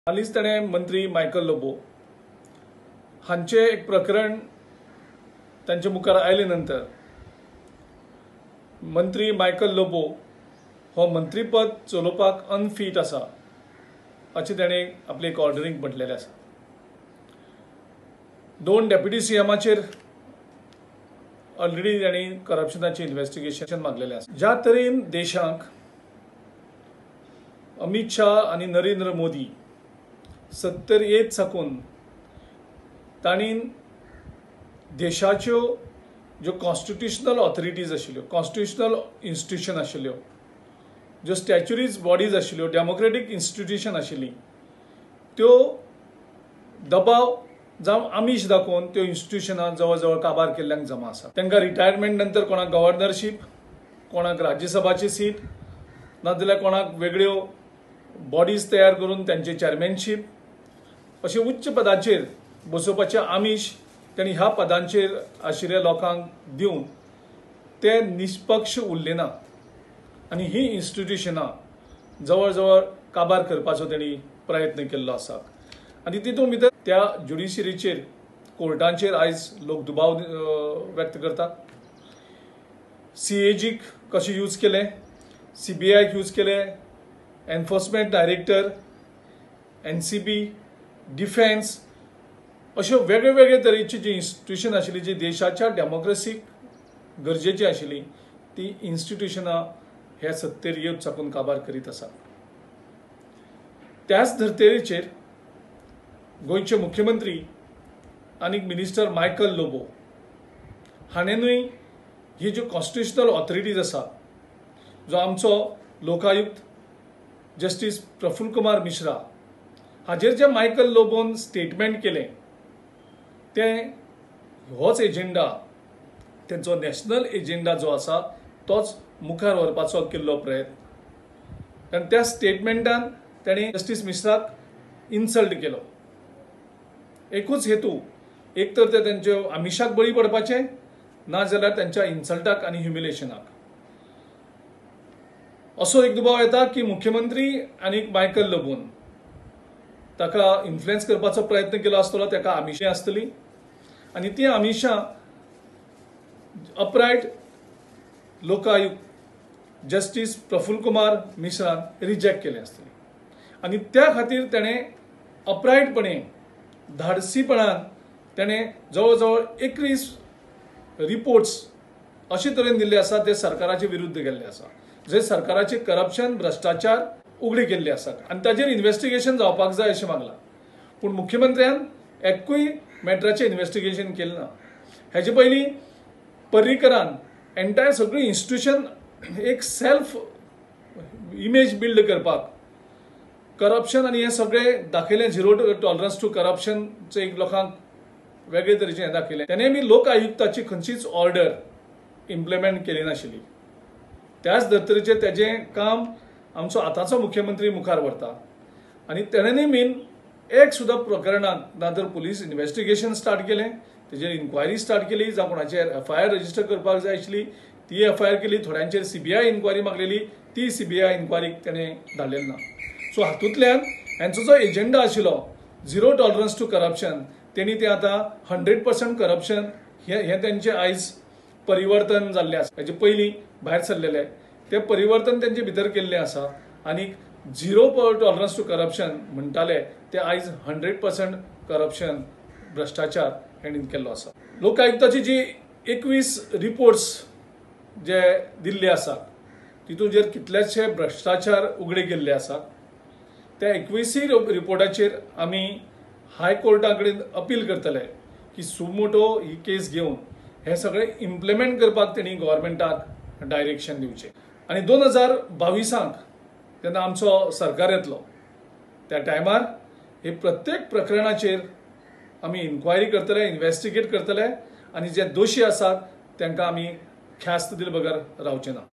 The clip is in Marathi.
हालींच ताणें मंत्री मायकल लोबो हांचे एक प्रकरण तांचे मुखार आयले नंतर मंत्री मायकल लोबो हो मंत्रीपद चलोवपाक अनफीट आसा अशें ताणें आपले एक ऑर्डरींत म्हटलेलें आसा। 2 डेप्युटी सीएमाचेर ऑलरेडी तांणी करप्शनाचें इन्व्हेस्टिगेशन मागलेलें आसा। ज्या तरेन देशाक अमित शाह आनी नरेंद्र मोदी 70 येत साकून तांणी देशाच्यो ज्यो कॉन्स्टिट्युशनल ऑथॉरिटीज आशिल्ल्यो, कॉन्स्टिट्युशनल इन्स्टिट्यूशन आशिल्ल्यो, ज्यो स्टॅच्युरीज बॉडीज आशिल्ल्यो, डेमोक्रेटीक इन्स्टिट्यूशन आशिल्लीं, त्यो दबाव जावं आमीश दाखोवन त्यो इन्स्टिट्यूशनां जवळ जवळ काबार केल्ल्यांक जमा आसा। तांकां रिटायरमेंट नंतर कोणाक गव्हर्नरशीप, कोणाक राज्यसभाची सीट, नाजाल्यार कोणाक वेगळ्यो बॉडीज तयार करून त्यांचे चेअरमॅनशीप अशे उच्च पदाचेर बसोवपाचे आमीश तांणी ह्या पदांचेर आशिल्ल्या लोकांक दिवन ते निष्पक्ष उरले ना आनी ही इन्स्टिट्यूशनां जवळ जवळ काबार करपाचो तांणी प्रयत्न केल्लो आसा। आनी तितून भितर त्या ज्युडिशरीचेर कोर्टांचेर आयज लोक दुबाव व्यक्त करतात। सीएजीक कशें यूज केले, सीबीआयक यूज केले, एनफोर्समेंट डायरेक्टर, एनसीबी, डिफेन्स अश्यो वेगळे वेगळे तरेची जी इन्स्टिट्यूशन आशिल्ली जी देशाच्या डेमोक्रेसीक गरजेची आशिल्ली ती इन्स्टिट्यूशनां हे 70 येवत साकून काबार करीत आसा। त्याच धर्तेचेर गोंयचे मुख्यमंत्री आनी मिनिस्टर मायकल लोबो हाणेंनूय ही ज्यो कॉन्स्टिट्युशनल ऑथॉरिटीज आसा, जो आमचो लोकायुक्त जस्टिस प्रफुल्ल कुमार मिश्रा हाजेर जे मायकल लोबोन स्टेटमेंट केले ते होच एजेंडा, तेंचो नॅशनल एजेंडा जो आसा तोच मुखार व्हरपाचो केल्लो प्रयत्न। कारण त्या स्टेटमेंटान ताणें जस्टिस मिश्राक इन्सल्ट केलो। एकूच हेतू, एक तर ते तेंच्यो आमिशाक बळी पडपाचे, ना जाल्यार तेंच्या इन्सल्टाक आनी ह्युमिलेशनाक। असो एक दुबाव येता की मुख्यमंत्री आनी मायकल लोबोन ताका इन्फ्लुएन्स करपाचो प्रयत्न केलो आसतलो, ताका आमिशां आसतली आनी ती आमिशां अपरायट लोकायुक्त जस्टिस प्रफुल्ल कुमार मिश्रान रिजेक्ट केले आसतली आनी त्या खातीर ताणें अपरायटपणे धाडसीपणान ताणें जवळ जवळ 21 रिपोर्ट्स अशे तरेन दिल्ले आसा ते सरकाराचे विरुद्ध गेल्ले आसा, जे सरकाराचे करप्शन, भ्रष्टाचार उगडे केल्ले आसात आनी ताजेर इन्व्हेस्टिगेशन जावपाक जाय अशें मागलां। पूण मुख्यमंत्र्यान एकूय मॅटराचें इन्व्हेस्टिगेशन केलें ना। हेजे पयलीं पर्रीकरान एंटायर सगळी इन्स्टिट्यूशन एक सेल्फ इमेज बिल्ड करपाक करप्शन आनी हें सगळें दाखयलें, 0 टॉलरन्स टू करप्शनचें एक लोकांक वेगळे तरेचें हें दाखयलें। तेणें बी लोक आयुक्ताची खंयचीच ऑर्डर इम्प्लिमेंट केली नाशिल्ली। त्याच धर्तरेचेर तेजें काम आमचो आतांचो मुख्यमंत्री मुखार व्हरता आनी तेणेंय बीन एक सुद्दां प्रकरणांत ना तर पुलीस इन्व्हेस्टिगेशन स्टार्ट केलें, तेजेर इन्क्वायरी स्टार्ट केली, जावं कोणाचेर एफआयआर रजिस्टर करपाक जाय आशिल्ली ती एफआयआर केली, थोड्यांचेर सीबीआय इन्क्वायरी मागलेली ती सीबीआय इन्क्वायरीक तेणें धाडलेली ना। सो हातूंतल्यान हेंचो जो एजेंडा आशिल्लो 0 टॉलरन्स टू करप्शन, तेणी तें आतां 100% करप्शन हें तेंचें आयज परिवर्तन जाल्लें आसा। हेजे पयलीं भायर सरलेले ते परिवर्तन तेंचे भितर केल्लें आसा आनी 0 टॉलरन्स टू करप्शन म्हणटाले ते आयज 100% करप्शन, भ्रष्टाचार हेणें केल्लो आसा। लोकायुक्ताची जी 21 रिपोर्ट्स जे दिल्ले आसात तितून जर कितलेशे भ्रष्टाचार उगडे केल्ले आसात, त्या 21 रिपोर्टाचेर आमी हायकोर्टा कडेन अपील करतले की सुमोटो ही केस घेवन हे सगळें इम्प्लिमेंट करपाक तेणी गव्हर्नमेंटाक डायरेक्शन दिवचें। आनी 2022 जेन्ना आमचो सरकार येतलो त्या टायमार हे प्रत्येक प्रकरणाचेर आमी इन्क्वायरी करतले, इन्व्हेस्टिगेट करतले आनी जे दोशी आसात तांकां आमी ख्यास्त दिले बगर रावचे ना।